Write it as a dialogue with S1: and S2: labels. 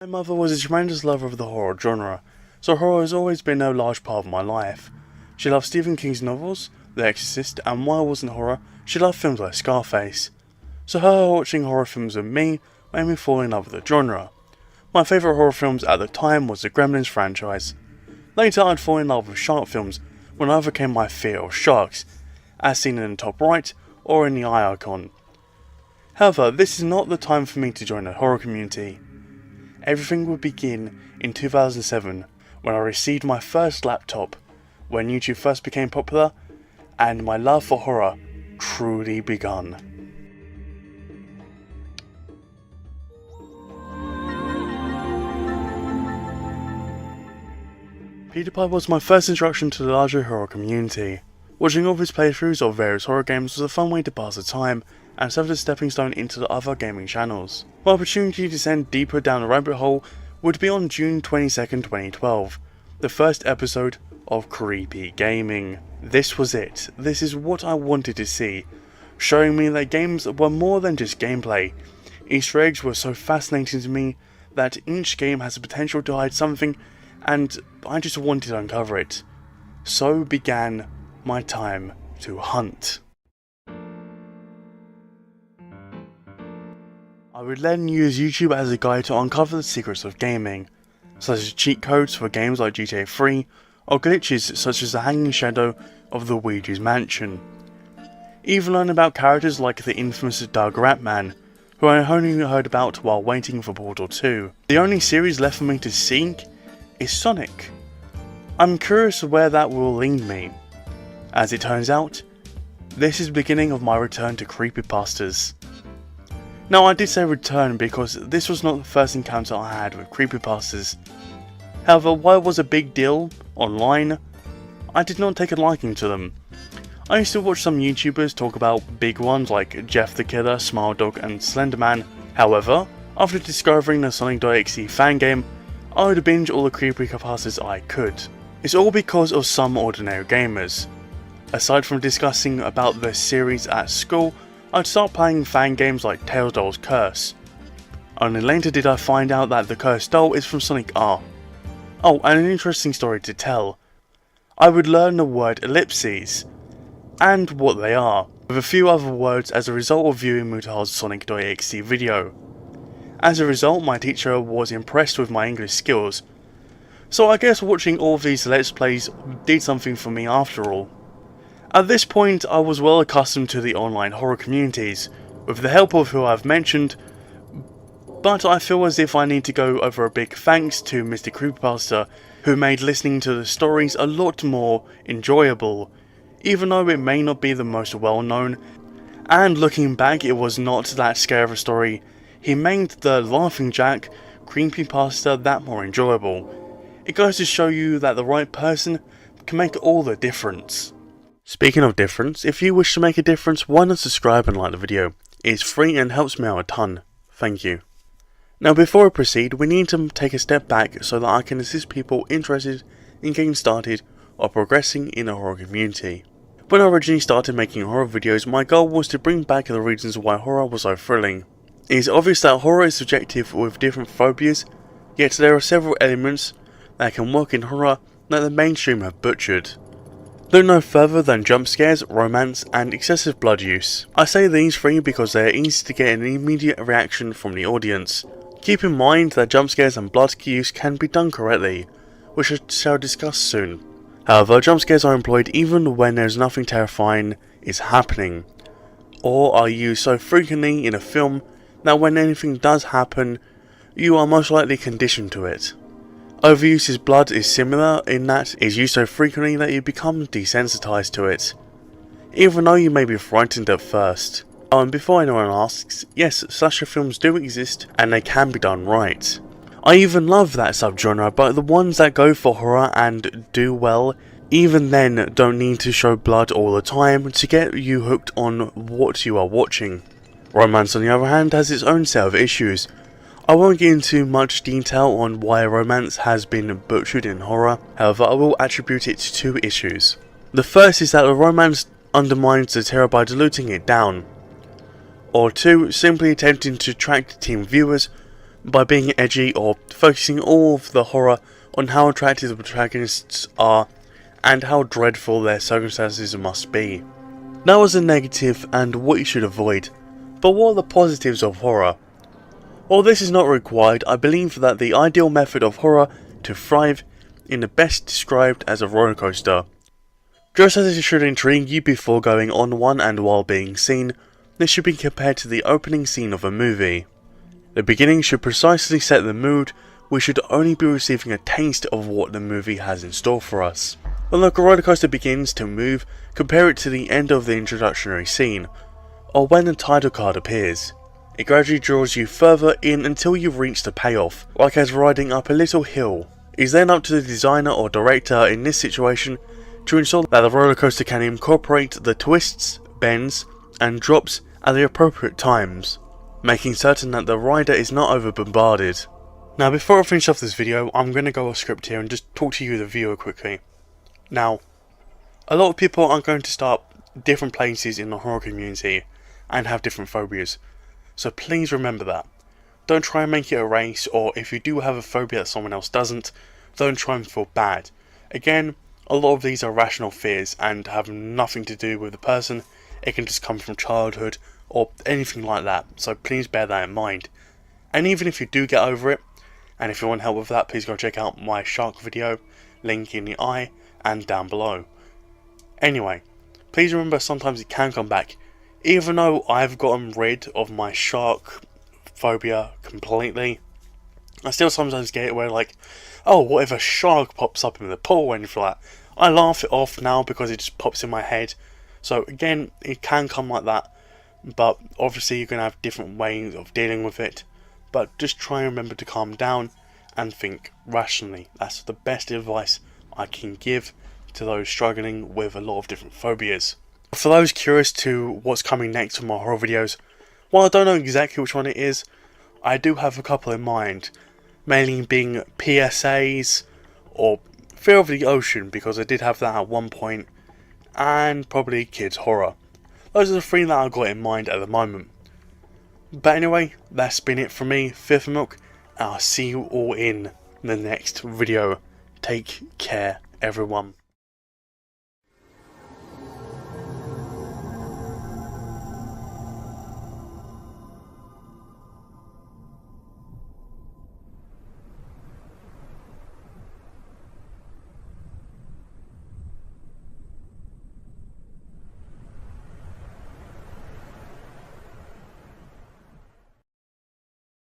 S1: My mother was a tremendous lover of the horror genre, so horror has always been a large part of my life. She loved Stephen King's novels, The Exorcist, and while it wasn't horror, she loved films like Scarface. So her watching horror films with me made me fall in love with the genre. My favourite horror films at the time was the Gremlins franchise. Later I'd fall in love with shark films when I overcame my fear of sharks, as seen in the top right or in the eye icon. However, this is not the time for me to join the horror community. Everything would begin in 2007 when I received my first laptop, when YouTube first became popular, and my love for horror truly begun. PewDiePie was my first introduction to the larger horror community. Watching all of his playthroughs of various horror games was a fun way to pass the time, and served as a stepping stone into the other gaming channels. My opportunity to descend deeper down the rabbit hole would be on June 22nd, 2012, the first episode of Creepy Gaming. This was it. This is what I wanted to see, showing me that games were more than just gameplay. Easter eggs were so fascinating to me that each game has the potential to hide something, and I just wanted to uncover it. So began my time to hunt. I would then use YouTube as a guide to uncover the secrets of gaming, such as cheat codes for games like GTA 3, or glitches such as the hanging shadow of the Luigi's Mansion. Even learn about characters like the infamous Doug Ratman, who I only heard about while waiting for Portal 2. The only series left for me to seek is Sonic. I'm curious where that will lead me. As it turns out, this is the beginning of my return to creepypastas. Now I did say return because this was not the first encounter I had with creepypastas. However, while it was a big deal online, I did not take a liking to them. I used to watch some YouTubers talk about big ones like Jeff the Killer, Smile Dog and Slenderman. However, after discovering the Sonic.exe fan game, I would binge all the creepypastas I could. It's all because of some ordinary gamers. Aside from discussing about the series at school, I'd start playing fan games like Tails Doll's Curse. Only later did I find out that the cursed doll is from Sonic R. Oh, and an interesting story to tell. I would learn the word ellipses, and what they are, with a few other words as a result of viewing Mutahar's Sonic.exe video. As a result, my teacher was impressed with my English skills, so I guess watching all of these Let's Plays did something for me after all. At this point, I was well accustomed to the online horror communities, with the help of who I've mentioned, but I feel as if I need to go over a big thanks to Mr. Creepypasta, who made listening to the stories a lot more enjoyable, even though it may not be the most well known, and looking back it was not that scary of a story. He made the Laughing Jack Creepypasta that more enjoyable. It goes to show you that the right person can make all the difference. Speaking of difference, if you wish to make a difference, why not subscribe and like the video? It's free and helps me out a ton. Thank you. Now before I proceed, we need to take a step back so that I can assist people interested in getting started or progressing in the horror community. When I originally started making horror videos, my goal was to bring back the reasons why horror was so thrilling. It is obvious that horror is subjective with different phobias, yet there are several elements that can work in horror that the mainstream have butchered. Look no further than jump scares, romance, and excessive blood use. I say these three because they are easy to get an immediate reaction from the audience. Keep in mind that jump scares and blood use can be done correctly, which I shall discuss soon. However, jump scares are employed even when there's nothing terrifying is happening, or are used so frequently in a film that when anything does happen, you are most likely conditioned to it. Overuse of blood is similar in that it is used so frequently that you become desensitized to it, even though you may be frightened at first. Oh, and before anyone asks, yes, slasher films do exist and they can be done right. I even love that subgenre, but the ones that go for horror and do well, even then don't need to show blood all the time to get you hooked on what you are watching. Romance on the other hand has its own set of issues. I won't get into much detail on why romance has been butchered in horror, however I will attribute it to two issues. The first is that the romance undermines the terror by diluting it down, or two, simply attempting to attract teen viewers by being edgy or focusing all of the horror on how attractive the protagonists are and how dreadful their circumstances must be. That was a negative and what you should avoid, but what are the positives of horror? While this is not required, I believe that the ideal method of horror to thrive is the best described as a roller coaster. Just as it should intrigue you before going on one and while being seen, this should be compared to the opening scene of a movie. The beginning should precisely set the mood. We should only be receiving a taste of what the movie has in store for us. When the roller coaster begins to move, compare it to the end of the introductory scene, or when the title card appears. It gradually draws you further in until you reach the payoff, like as riding up a little hill. It is then up to the designer or director in this situation to ensure that the roller coaster can incorporate the twists, bends, and drops at the appropriate times, making certain that the rider is not over bombarded. Now before I finish off this video, I'm going to go off script here and just talk to you the viewer quickly. Now, a lot of people are going to start different places in the horror community and have different phobias, so please remember that. Don't try and make it a race, or if you do have a phobia that someone else doesn't, don't try and feel bad. Again, a lot of these are rational fears and have nothing to do with the person. It can just come from childhood or anything like that, so please bear that in mind. And even if you do get over it, and if you want help with that, please go check out my shark video, link in the eye and down below. Anyway, please remember sometimes it can come back. Even though I've gotten rid of my shark phobia completely, I still sometimes get it where like, oh, what if a shark pops up in the pool or anything like that. I laugh it off now because it just pops in my head. So again, it can come like that, but obviously you're going to have different ways of dealing with it. But just try and remember to calm down and think rationally. That's the best advice I can give to those struggling with a lot of different phobias. For those curious to what's coming next for my horror videos, while I don't know exactly which one it is, I do have a couple in mind, mainly being PSAs or Fear of the Ocean, because I did have that at one point, and probably kids horror. Those are the three that I've got in mind at the moment. But anyway, that's been it from me, 𝕋𝕚𝕞𝕡𝕤, and I'll see you all in the next video. Take care, everyone.